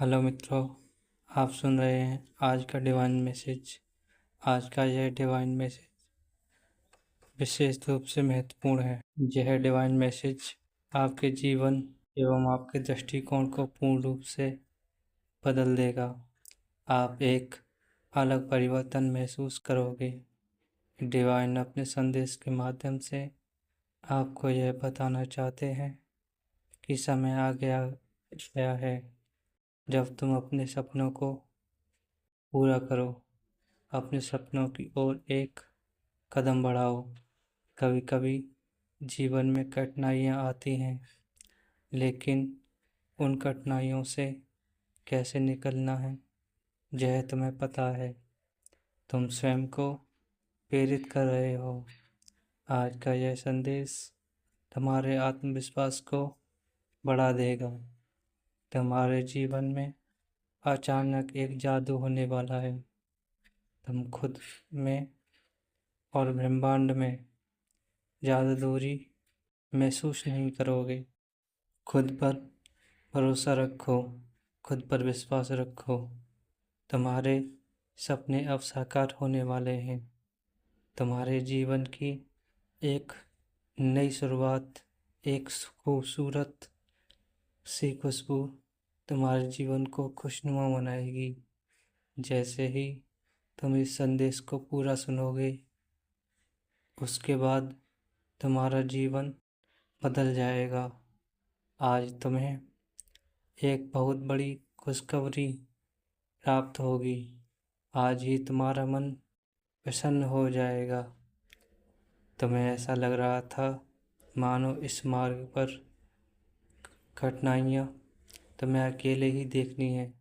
Hello मित्रों, आप सुन रहे हैं आज का डिवाइन मैसेज। आज का यह डिवाइन मैसेज विशेष रूप से महत्वपूर्ण है। यह डिवाइन मैसेज आपके जीवन एवं आपके दृष्टिकोण को पूर्ण रूप से बदल देगा। आप एक अलग परिवर्तन महसूस करोगे। डिवाइन अपने संदेश के माध्यम से आपको यह बताना चाहते हैं कि समय आ गया है जब तुम अपने सपनों को पूरा करो। अपने सपनों की ओर एक कदम बढ़ाओ। कभी कभी जीवन में कठिनाइयाँ आती हैं, लेकिन उन कठिनाइयों से कैसे निकलना है यह तुम्हें पता है। तुम स्वयं को प्रेरित कर रहे हो। आज का यह संदेश तुम्हारे आत्मविश्वास को बढ़ा देगा। तुम्हारे जीवन में अचानक एक जादू होने वाला है। तुम खुद में और ब्रह्मांड में ज़्यादा दूरी महसूस नहीं करोगे। खुद पर भरोसा रखो, खुद पर विश्वास रखो। तुम्हारे सपने अब साकार होने वाले हैं। तुम्हारे जीवन की एक नई शुरुआत, एक खूबसूरत सी खुशबू तुम्हारे जीवन को खुशनुमा बनाएगी। जैसे ही तुम इस संदेश को पूरा सुनोगे, उसके बाद तुम्हारा जीवन बदल जाएगा। आज तुम्हें एक बहुत बड़ी खुशखबरी प्राप्त होगी। आज ही तुम्हारा मन प्रसन्न हो जाएगा। तुम्हें ऐसा लग रहा था मानो इस मार्ग पर कठिनाइयाँ तुम्हें अकेले ही देखनी है,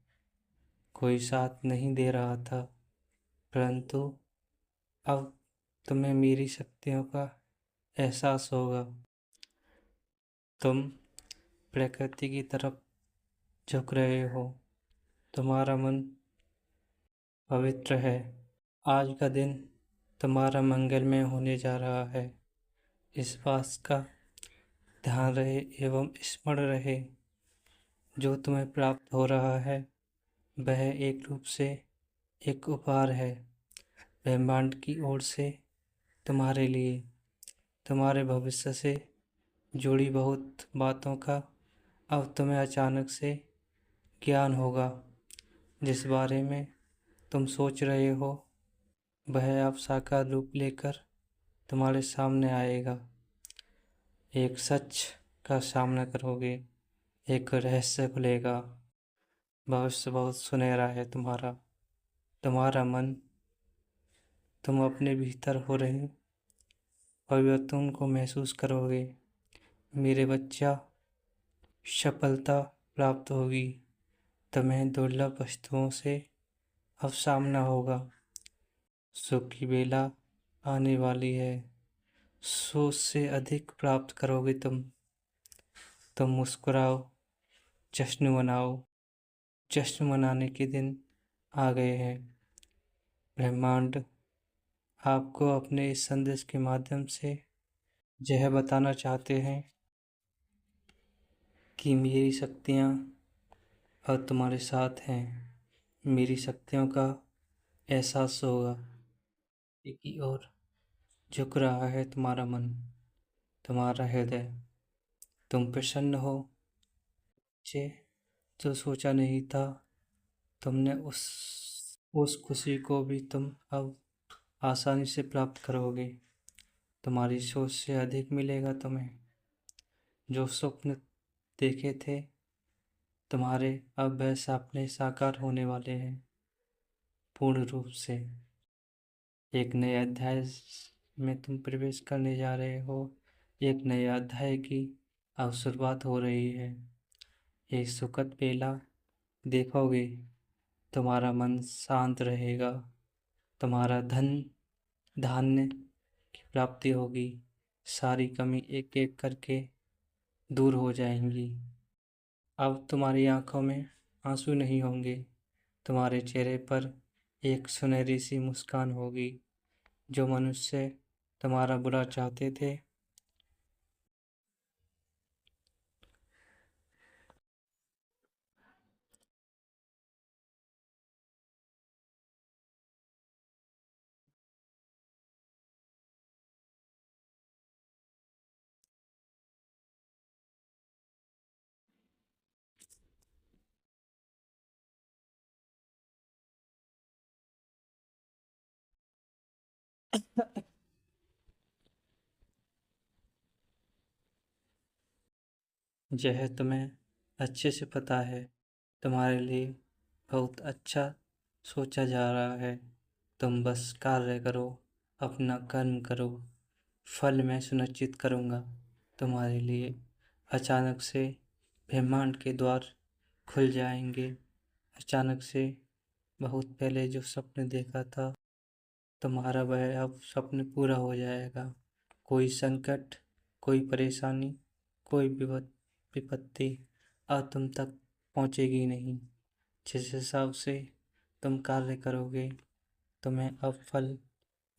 कोई साथ नहीं दे रहा था। परंतु अब तुम्हें मेरी शक्तियों का एहसास होगा। तुम प्रकृति की तरफ झुक रहे हो। तुम्हारा मन पवित्र है। आज का दिन तुम्हारा मंगलमय होने जा रहा है। इस बात का ध्यान रहे एवं स्मरण रहे, जो तुम्हें प्राप्त हो रहा है वह एक रूप से एक उपहार है ब्रह्मांड की ओर से तुम्हारे लिए। तुम्हारे भविष्य से जुड़ी बहुत बातों का अब तुम्हें अचानक से ज्ञान होगा। जिस बारे में तुम सोच रहे हो वह अब साकार रूप लेकर तुम्हारे सामने आएगा। एक सच का सामना करोगे, एक रहस्य खुलेगा। भविष्य बहुत सुनहरा है तुम्हारा। तुम्हारा मन, तुम अपने भीतर हो रहे परिवर्तन को महसूस करोगे। मेरे बच्चा, सफलता प्राप्त होगी। तुम्हें दुर्लभ वस्तुओं से अब सामना होगा। सुख की बेला आने वाली है। सोच से अधिक प्राप्त करोगे तुम मुस्कुराओ, जश्न मनाओ। जश्न मनाने के दिन आ गए हैं। ब्रह्मांड आपको अपने इस संदेश के माध्यम से यह बताना चाहते हैं कि मेरी शक्तियाँ अब तुम्हारे साथ हैं। मेरी शक्तियों का एहसास होगा। की ओर झुक रहा है तुम्हारा मन, तुम्हारा हृदय। तुम प्रसन्न हो। जे जो सोचा नहीं था तुमने उस खुशी को भी तुम अब आसानी से प्राप्त करोगे। तुम्हारी सोच से अधिक मिलेगा तुम्हें। जो स्वप्न देखे थे तुम्हारे, अब वह सपने साकार होने वाले हैं पूर्ण रूप से। एक नए अध्याय में तुम प्रवेश करने जा रहे हो। एक नए अध्याय की अब शुरुआत हो रही है। एक सुखद बेला देखोगे। तुम्हारा मन शांत रहेगा। तुम्हारा धन धान्य की प्राप्ति होगी। सारी कमी एक एक करके दूर हो जाएंगी। अब तुम्हारी आंखों में आंसू नहीं होंगे। तुम्हारे चेहरे पर एक सुनहरी सी मुस्कान होगी। जो मनुष्य तुम्हारा बुरा चाहते थे यह तुम्हें अच्छे से पता है, तुम्हारे लिए बहुत अच्छा सोचा जा रहा है। तुम बस कार्य करो, अपना कर्म करो, फल मैं सुनिश्चित करूँगा तुम्हारे लिए। अचानक से ब्रह्मांड के द्वार खुल जाएंगे। अचानक से बहुत पहले जो सपने देखा था, तुम्हारा वह अब स्वप्न पूरा हो जाएगा। कोई संकट, कोई परेशानी, कोई विपत्ति अब तुम तक पहुँचेगी नहीं। जिस हिसाब से तुम कार्य करोगे, तुम्हें अब फल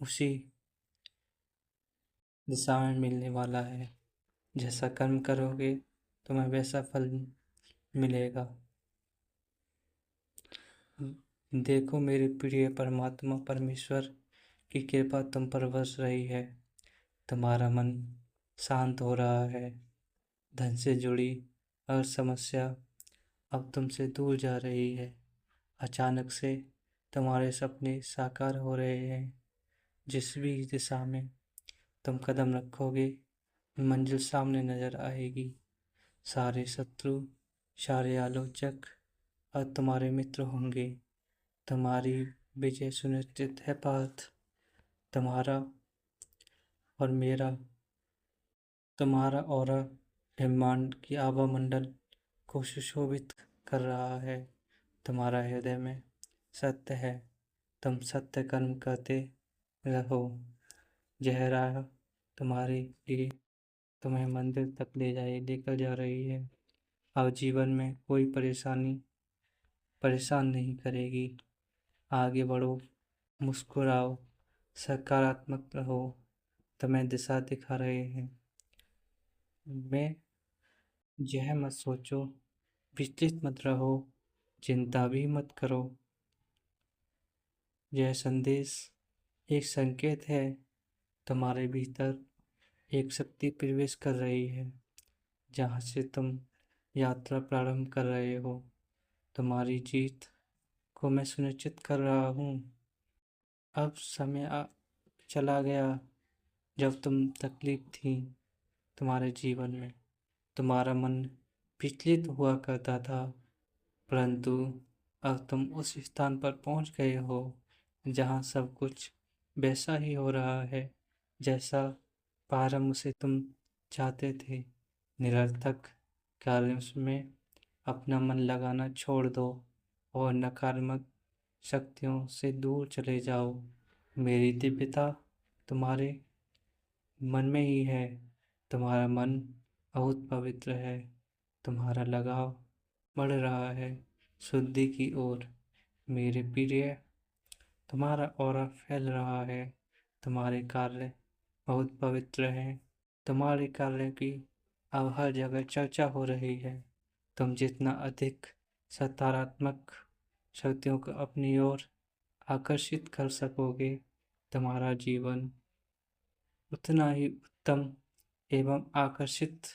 उसी दिशा में मिलने वाला है। जैसा कर्म करोगे, तुम्हें वैसा फल मिलेगा। देखो मेरे प्रिय परमात्मा परमेश्वर की कृपा तुम पर बरस रही है। तुम्हारा मन शांत हो रहा है। धन से जुड़ी हर समस्या अब तुमसे दूर जा रही है। अचानक से तुम्हारे सपने साकार हो रहे हैं। जिस भी दिशा में तुम कदम रखोगे, मंजिल सामने नजर आएगी। सारे शत्रु, सारे आलोचक अब तुम्हारे मित्र होंगे। तुम्हारी विजय सुनिश्चित है पार्थ। तुम्हारा और मेरा तुम्हारा ऑरा ब्रह्मांड की आभा मंडल को सुशोभित कर रहा है। तुम्हारा हृदय में सत्य है। तुम सत्य कर्म करते रहो। यह राह तुम्हारे लिए तुम्हें मंदिर तक लेकर जा रही है। अब जीवन में कोई परेशान नहीं करेगी। आगे बढ़ो, मुस्कुराओ, सकारात्मक रहो। तुम्हें दिशा दिखा रहे हैं। मैं यह मत सोचो, विचलित मत रहो, चिंता भी मत करो। यह संदेश एक संकेत है। तुम्हारे भीतर एक शक्ति प्रवेश कर रही है, जहाँ से तुम यात्रा प्रारंभ कर रहे हो। तुम्हारी जीत को मैं सुनिश्चित कर रहा हूँ। अब समय चला गया जब तुम तकलीफ थी तुम्हारे जीवन में। तुम्हारा मन विचलित हुआ करता था, परंतु अब तुम उस स्थान पर पहुंच गए हो जहां सब कुछ वैसा ही हो रहा है जैसा प्रारंभ से तुम चाहते थे। निरर्थक कार्यों में अपना मन लगाना छोड़ दो और नकारात्मक शक्तियों से दूर चले जाओ। मेरी दिव्यता तुम्हारे मन में ही है। तुम्हारा मन बहुत पवित्र है। तुम्हारा लगाव बढ़ रहा है शुद्धि की ओर। मेरे प्रिय, तुम्हारा ऑरा फैल रहा है। तुम्हारे कार्य बहुत पवित्र हैं। तुम्हारे कार्य की अब हर जगह चर्चा हो रही है। तुम जितना अधिक सकारात्मक शक्तियों को अपनी ओर आकर्षित कर सकोगे, तुम्हारा जीवन उतना ही उत्तम एवं आकर्षित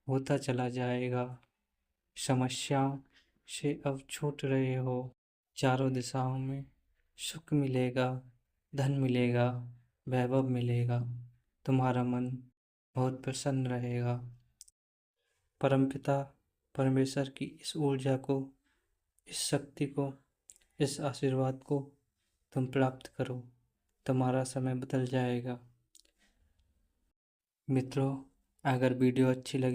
होता चला जाएगा। समस्याओं से अब छूट रहे हो। चारों दिशाओं में सुख मिलेगा, धन मिलेगा, वैभव मिलेगा। तुम्हारा मन बहुत प्रसन्न रहेगा। परमपिता परमेश्वर की इस ऊर्जा को, इस शक्ति को, इस आशीर्वाद को तुम प्राप्त करो। तुम्हारा समय बदल जाएगा। मित्रों, अगर वीडियो अच्छी लगी